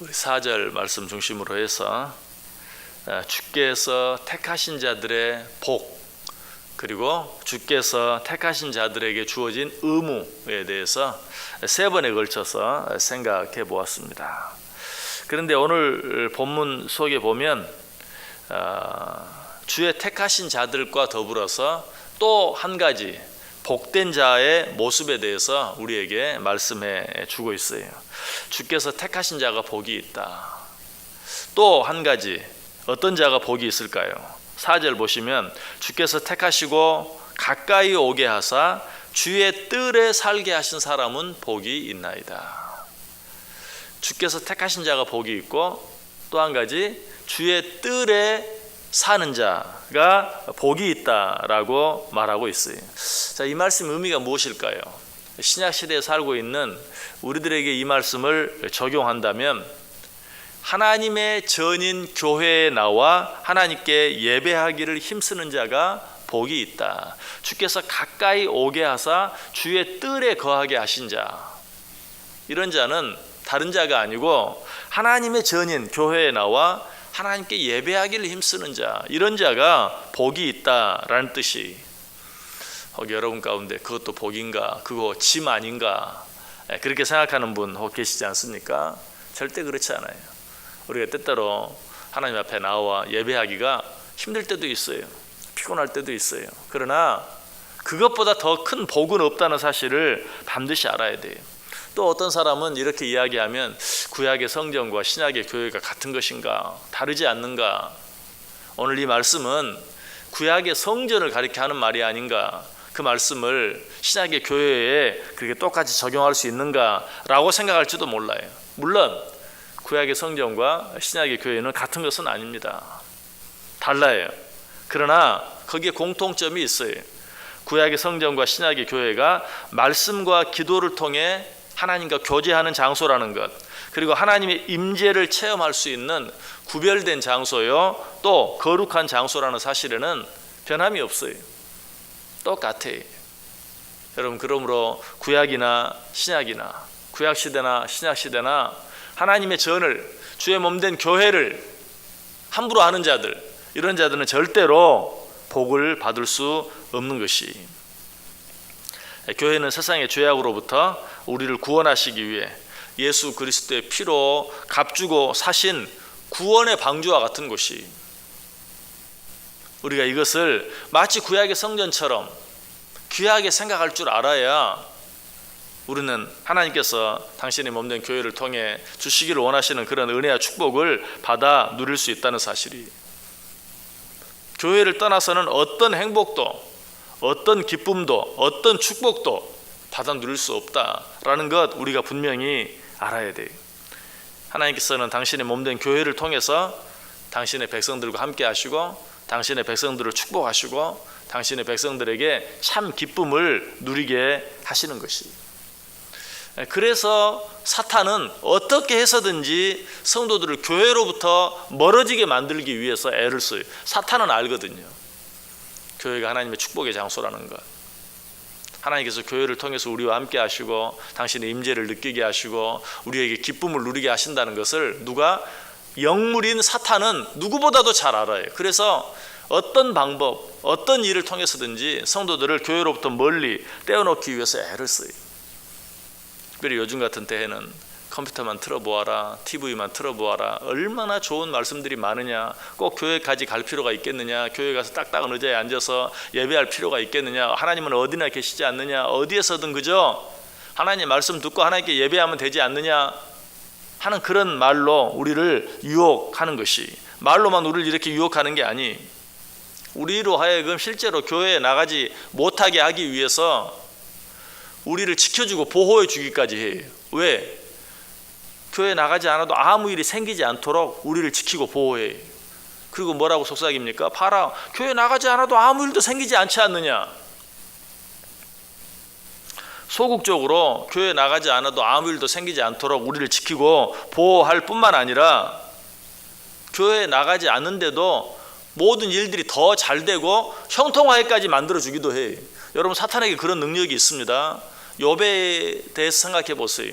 우리 4절 말씀 중심으로 해서 주께서 택하신 자들의 복, 그리고 주께서 택하신 자들에게 주어진 의무에 대해서 3번에 걸쳐서 생각해 보았습니다. 그런데 오늘 본문 속에 보면 주의 택하신 자들과 더불어서 또 한 가지 복된 자의 모습에 대해서 우리에게 말씀해 주고 있어요. 주께서 택하신 자가 복이 있다. 또 한 가지 어떤 자가 복이 있을까요? 4절 보시면 주께서 택하시고 가까이 오게 하사 주의 뜰에 살게 하신 사람은 복이 있나이다. 주께서 택하신 자가 복이 있고 또 한 가지 주의 뜰에 사는 자가 복이 있다라고 말하고 있어요. 자, 이 말씀 의미가 무엇일까요? 신약 시대에 살고 있는 우리들에게 이 말씀을 적용한다면 하나님의 전인 교회에 나와 하나님께 예배하기를 힘쓰는 자가 복이 있다. 주께서 가까이 오게 하사 주의 뜰에 거하게 하신 자, 이런 자는 다른 자가 아니고 하나님의 전인 교회에 나와 하나님께 예배하기를 힘쓰는 자, 이런 자가 복이 있다라는 뜻이. 여러분 가운데 그것도 복인가? 그거 짐 아닌가? 그렇게 생각하는 분 혹 계시지 않습니까? 절대 그렇지 않아요. 우리가 때때로 하나님 앞에 나와 예배하기가 힘들 때도 있어요. 피곤할 때도 있어요. 그러나 그것보다 더 큰 복은 없다는 사실을 반드시 알아야 돼요. 또 어떤 사람은 이렇게 이야기하면 구약의 성전과 신약의 교회가 같은 것인가? 다르지 않는가? 오늘 이 말씀은 구약의 성전을 가리켜 하는 말이 아닌가? 그 말씀을 신약의 교회에 그렇게 똑같이 적용할 수 있는가라고 생각할지도 몰라요. 물론 구약의 성전과 신약의 교회는 같은 것은 아닙니다. 달라요. 그러나 거기에 공통점이 있어요. 구약의 성전과 신약의 교회가 말씀과 기도를 통해 하나님과 교제하는 장소라는 것, 그리고 하나님의 임재를 체험할 수 있는 구별된 장소요, 또 거룩한 장소라는 사실에는 변함이 없어요. 똑같아요. 여러분, 그러므로 구약이나 신약이나 구약시대나 신약시대나 하나님의 전을, 주의 몸된 교회를 함부로 하는 자들, 이런 자들은 절대로 복을 받을 수 없는 것이. 교회는 세상의 죄악으로부터 우리를 구원하시기 위해 예수 그리스도의 피로 값주고 사신 구원의 방주와 같은 곳이. 우리가 이것을 마치 구약의 성전처럼 귀하게 생각할 줄 알아야 우리는 하나님께서 당신의 몸된 교회를 통해 주시기를 원하시는 그런 은혜와 축복을 받아 누릴 수 있다는 사실이. 교회를 떠나서는 어떤 행복도, 어떤 기쁨도, 어떤 축복도 받아 누릴 수 없다라는 것 우리가 분명히 알아야 돼요. 하나님께서는 당신의 몸된 교회를 통해서 당신의 백성들과 함께 하시고 당신의 백성들을 축복하시고 당신의 백성들에게 참 기쁨을 누리게 하시는 것이. 그래서 사탄은 어떻게 해서든지 성도들을 교회로부터 멀어지게 만들기 위해서 애를 써요. 사탄은 알거든요. 교회가 하나님의 축복의 장소라는 것. 하나님께서 교회를 통해서 우리와 함께 하시고 당신의 임재를 느끼게 하시고 우리에게 기쁨을 누리게 하신다는 것을 누가? 영물인 사탄은 누구보다도 잘 알아요. 그래서 어떤 방법, 어떤 일을 통해서든지 성도들을 교회로부터 멀리 떼어놓기 위해서 애를 써요. 특별히 요즘 같은 때에는 컴퓨터만 틀어보아라, TV만 틀어보아라, 얼마나 좋은 말씀들이 많으냐, 꼭 교회까지 갈 필요가 있겠느냐, 교회 가서 딱딱한 의자에 앉아서 예배할 필요가 있겠느냐, 하나님은 어디나 계시지 않느냐, 어디에서든 그저 하나님 말씀 듣고 하나님께 예배하면 되지 않느냐 하는 그런 말로 우리를 유혹하는 것이, 말로만 우리를 이렇게 유혹하는 게 아니, 우리로 하여금 실제로 교회에 나가지 못하게 하기 위해서 우리를 지켜주고 보호해 주기까지 해요. 왜? 교회 나가지 않아도 아무 일이 생기지 않도록 우리를 지키고 보호해. 그리고 뭐라고 속삭입니까? 봐라, 교회 나가지 않아도 아무 일도 생기지 않지 않느냐. 소극적으로 교회 나가지 않아도 아무 일도 생기지 않도록 우리를 지키고 보호할 뿐만 아니라 교회 나가지 않는데도 모든 일들이 더 잘 되고 형통하게까지 만들어주기도 해요. 여러분, 사탄에게 그런 능력이 있습니다. 욥에 대해서 생각해 보세요.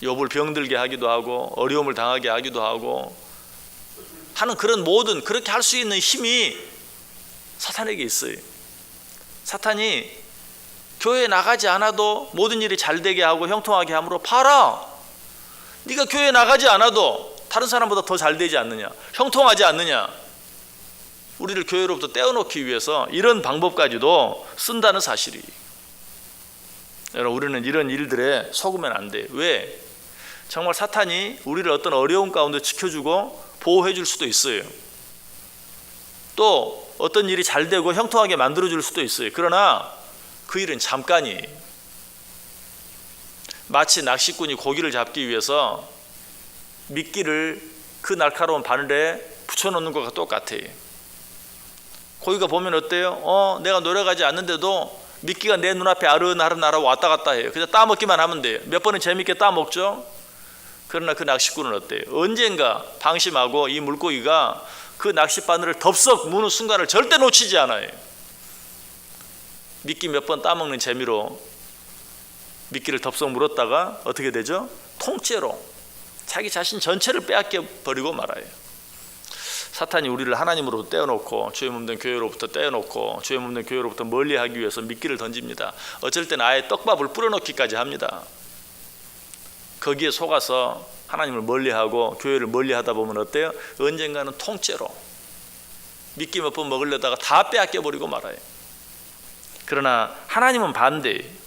욥을 병들게 하기도 하고 어려움을 당하게 하기도 하고 하는 그런 모든 그렇게 할 수 있는 힘이 사탄에게 있어요. 사탄이 교회에 나가지 않아도 모든 일이 잘 되게 하고 형통하게 함으로 봐라, 네가 교회에 나가지 않아도 다른 사람보다 더 잘 되지 않느냐, 형통하지 않느냐. 우리를 교회로부터 떼어놓기 위해서 이런 방법까지도 쓴다는 사실이. 여러분, 우리는 이런 일들에 속으면 안 돼요. 왜? 정말 사탄이 우리를 어떤 어려움 가운데 지켜주고 보호해 줄 수도 있어요. 또 어떤 일이 잘 되고 형통하게 만들어 줄 수도 있어요. 그러나 그 일은 잠깐이에요. 마치 낚시꾼이 고기를 잡기 위해서 미끼를 그 날카로운 바늘에 붙여놓는 것과 똑같아요. 고기가 보면 어때요? 내가 노력하지 않는데도 미끼가 내 눈앞에 아른아른하고 왔다 갔다 해요. 그냥 따먹기만 하면 돼요. 몇 번은 재밌게 따먹죠. 그러나 그 낚시꾼은 어때요? 언젠가 방심하고 이 물고기가 그 낚싯바늘을 덥석 무는 순간을 절대 놓치지 않아요. 미끼 몇 번 따먹는 재미로 미끼를 덥석 물었다가 어떻게 되죠? 통째로 자기 자신 전체를 빼앗겨 버리고 말아요. 사탄이 우리를 하나님으로부터 떼어놓고 주의 몸된 교회로부터 떼어놓고 주의 몸된 교회로부터 멀리하기 위해서 미끼를 던집니다. 어쩔 때는 아예 떡밥을 뿌려놓기까지 합니다. 거기에 속아서 하나님을 멀리하고 교회를 멀리하다 보면 어때요? 언젠가는 통째로 미끼 몇 번 먹으려다가 다 빼앗겨 버리고 말아요. 그러나 하나님은 반대예요.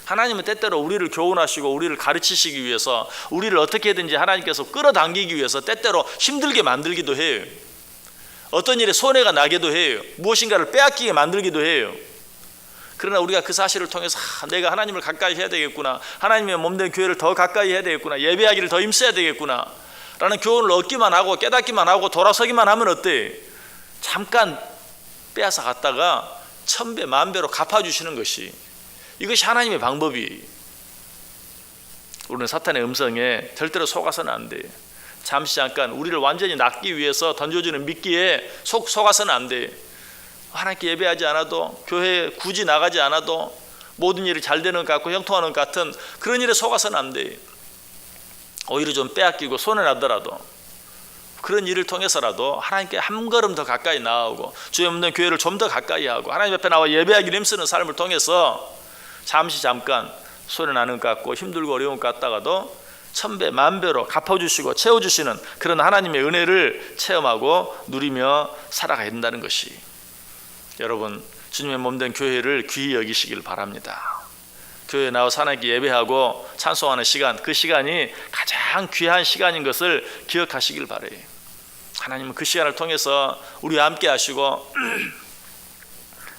하나님은 때때로 우리를 교훈하시고 우리를 가르치시기 위해서 우리를 어떻게든지 하나님께서 끌어당기기 위해서 때때로 힘들게 만들기도 해요. 어떤 일에 손해가 나기도 해요. 무엇인가를 빼앗기게 만들기도 해요. 그러나 우리가 그 사실을 통해서 내가 하나님을 가까이 해야 되겠구나, 하나님의 몸된 교회를 더 가까이 해야 되겠구나, 예배하기를 더 힘써야 되겠구나 라는 교훈을 얻기만 하고 깨닫기만 하고 돌아서기만 하면 어때? 잠깐 빼앗아 갔다가 천배 만배로 갚아주시는 것이, 이것이 하나님의 방법이에요. 우리는 사탄의 음성에 절대로 속아서는 안 돼요. 잠시 잠깐 우리를 완전히 낚기 위해서 던져주는 미끼에 속아서는 안 돼요. 하나님께 예배하지 않아도, 교회에 굳이 나가지 않아도 모든 일이 잘 되는 것 같고 형통하는 것 같은 그런 일에 속아서는 안 돼요. 오히려 좀 빼앗기고 손해나더라도 그런 일을 통해서라도 하나님께 한 걸음 더 가까이 나아오고 주의 없는 교회를 좀 더 가까이 하고 하나님 앞에 나와 예배하기를 힘쓰는 삶을 통해서 잠시 잠깐 손해나는 것 같고 힘들고 어려운 것 같다가도 천배 만배로 갚아주시고 채워주시는 그런 하나님의 은혜를 체험하고 누리며 살아가야 된다는 것이, 여러분, 주님의 몸된 교회를 귀히 여기시길 바랍니다. 교회에 나와서 하나님께 예배하고 찬송하는 시간, 그 시간이 가장 귀한 시간인 것을 기억하시길 바라요. 하나님은 그 시간을 통해서 우리와 함께 하시고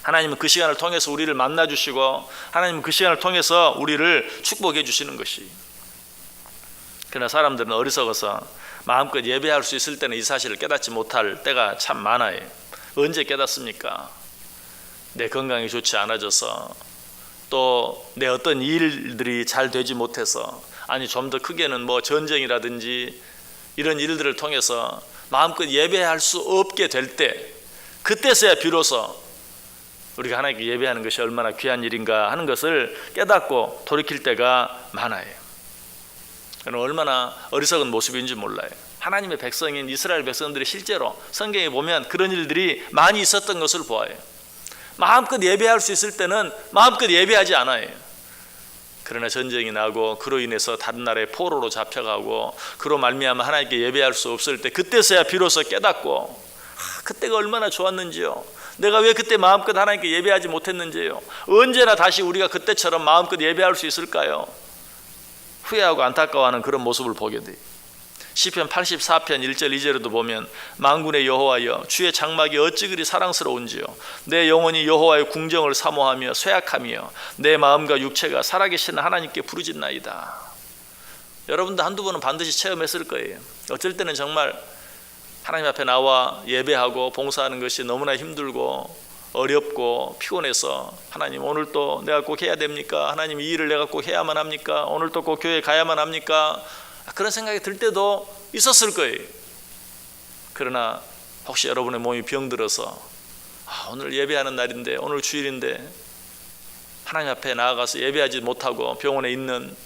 하나님은 그 시간을 통해서 우리를 만나주시고 하나님은 그 시간을 통해서 우리를 축복해 주시는 것이, 그러나 사람들은 어리석어서 마음껏 예배할 수 있을 때는 이 사실을 깨닫지 못할 때가 참 많아요. 언제 깨닫습니까? 내 건강이 좋지 않아져서, 또 내 어떤 일들이 잘 되지 못해서, 아니 좀 더 크게는 뭐 전쟁이라든지 이런 일들을 통해서 마음껏 예배할 수 없게 될 때, 그때서야 비로소 우리가 하나님께 예배하는 것이 얼마나 귀한 일인가 하는 것을 깨닫고 돌이킬 때가 많아요. 얼마나 어리석은 모습인지 몰라요. 하나님의 백성인 이스라엘 백성들이 실제로 성경에 보면 그런 일들이 많이 있었던 것을 보아요. 마음껏 예배할 수 있을 때는 마음껏 예배하지 않아요. 그러나 전쟁이 나고 그로 인해서 다른 나라의 포로로 잡혀가고 그로 말미암아 하나님께 예배할 수 없을 때, 그때서야 비로소 깨닫고 그때가 얼마나 좋았는지요, 내가 왜 그때 마음껏 하나님께 예배하지 못했는지요, 언제나 다시 우리가 그때처럼 마음껏 예배할 수 있을까요? 후회하고 안타까워하는 그런 모습을 보게 돼요. 시편 84편 1절 2절에도 보면 만군의 여호와여, 주의 장막이 어찌 그리 사랑스러운지요, 내 영혼이 여호와의 궁정을 사모하며 쇠약하며 내 마음과 육체가 살아계시는 하나님께 부르짖나이다. 여러분도 한두 번은 반드시 체험했을 거예요. 어쩔 때는 정말 하나님 앞에 나와 예배하고 봉사하는 것이 너무나 힘들고 어렵고 피곤해서, 하나님 오늘 또 내가 꼭 해야 됩니까? 하나님 이 일을 내가 꼭 해야만 합니까? 오늘 또 꼭 교회에 가야만 합니까? 그런 생각이 들 때도 있었을 거예요. 그러나 혹시 여러분의 몸이 병들어서 오늘 예배하는 날인데, 오늘 주일인데 하나님 앞에 나아가서 예배하지 못하고 병원에 있는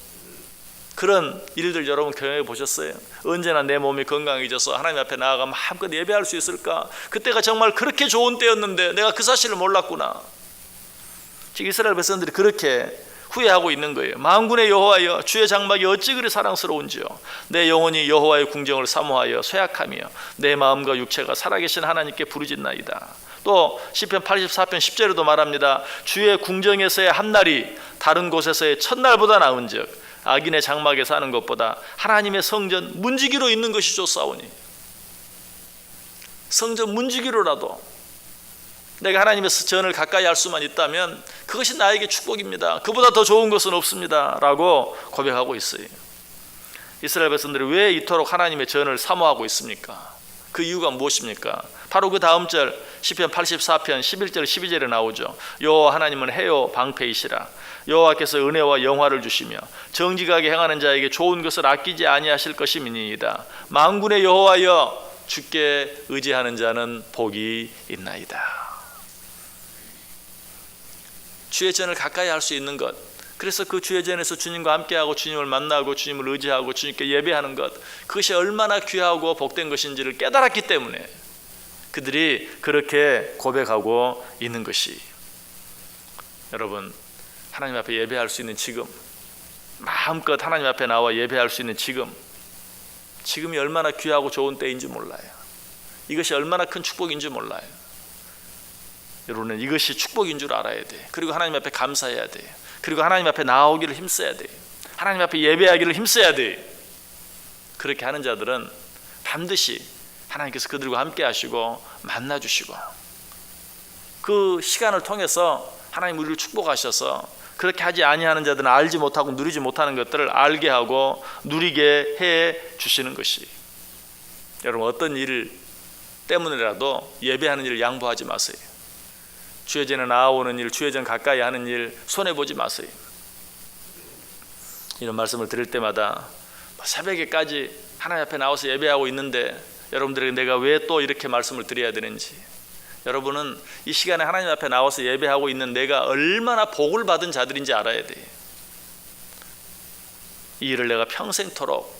그런 일들 여러분 경험해 보셨어요? 언제나 내 몸이 건강해져서 하나님 앞에 나아가 마음껏 예배할 수 있을까? 그때가 정말 그렇게 좋은 때였는데 내가 그 사실을 몰랐구나. 지금 이스라엘 백성들이 그렇게 후회하고 있는 거예요. 만군의 여호와여, 주의 장막이 어찌 그리 사랑스러운지요. 내 영혼이 여호와의 궁정을 사모하여 쇠약하며 내 마음과 육체가 살아계신 하나님께 부르짖나이다. 또 시편 84편 10절에도 말합니다. 주의 궁정에서의 한날이 다른 곳에서의 첫날보다 나은즉 악인의 장막에 사는 것보다 하나님의 성전 문지기로 있는 것이 좋사오니. 성전 문지기로라도 내가 하나님의 전을 가까이 할 수만 있다면 그것이 나에게 축복입니다. 그보다 더 좋은 것은 없습니다 라고 고백하고 있어요. 이스라엘 백성들이 왜 이토록 하나님의 전을 사모하고 있습니까? 그 이유가 무엇입니까? 바로 그 다음 절 시편 84편 11절 12절에 나오죠. 여호와 하나님은 해요 방패이시라. 여호와께서 은혜와 영화를 주시며 정직하게 행하는 자에게 좋은 것을 아끼지 아니하실 것임이니이다. 만군의 여호와여, 주께 의지하는 자는 복이 있나이다. 주의 전을 가까이 할 수 있는 것, 그래서 그 주의 전에서 주님과 함께하고 주님을 만나고 주님을 의지하고 주님께 예배하는 것, 그것이 얼마나 귀하고 복된 것인지를 깨달았기 때문에 그들이 그렇게 고백하고 있는 것이, 여러분 하나님 앞에 예배할 수 있는 지금, 마음껏 하나님 앞에 나와 예배할 수 있는 지금이 얼마나 귀하고 좋은 때인지 몰라요. 이것이 얼마나 큰 축복인지 몰라요. 여러분은 이것이 축복인 줄 알아야 돼요. 그리고 하나님 앞에 감사해야 돼요. 그리고 하나님 앞에 나오기를 힘써야 돼요. 하나님 앞에 예배하기를 힘써야 돼요. 그렇게 하는 자들은 반드시 하나님께서 그들과 함께 하시고 만나 주시고, 그 시간을 통해서 하나님 우리를 축복하셔서 그렇게 하지 아니하는 자들은 알지 못하고 누리지 못하는 것들을 알게 하고 누리게 해 주시는 것이, 여러분 어떤 일 때문이라도 예배하는 일을 양보하지 마세요. 주의 전에 나아오는 일, 주의 전 가까이 하는 일 손해보지 마세요. 이런 말씀을 드릴 때마다 새벽에까지 하나님 앞에 나와서 예배하고 있는데 여러분들에게 내가 왜 또 이렇게 말씀을 드려야 되는지, 여러분은 이 시간에 하나님 앞에 나와서 예배하고 있는 내가 얼마나 복을 받은 자들인지 알아야 돼요. 이 일을 내가 평생토록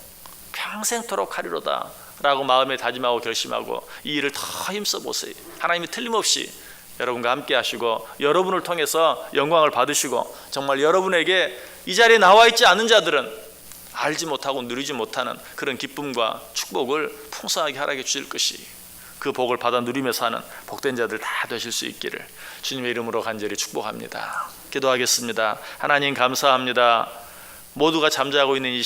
하리로다 라고 마음에 다짐하고 결심하고 이 일을 더 힘써 보세요. 하나님이 틀림없이 여러분과 함께 하시고 여러분을 통해서 영광을 받으시고, 정말 여러분에게 이 자리에 나와 있지 않은 자들은 알지 못하고 누리지 못하는 그런 기쁨과 축복을 풍성하게 허락해 주실 것이, 그 복을 받아 누리며 사는 복된 자들 다 되실 수 있기를 주님의 이름으로 간절히 축복합니다. 기도하겠습니다. 하나님 감사합니다. 모두가 잠자고 있는 이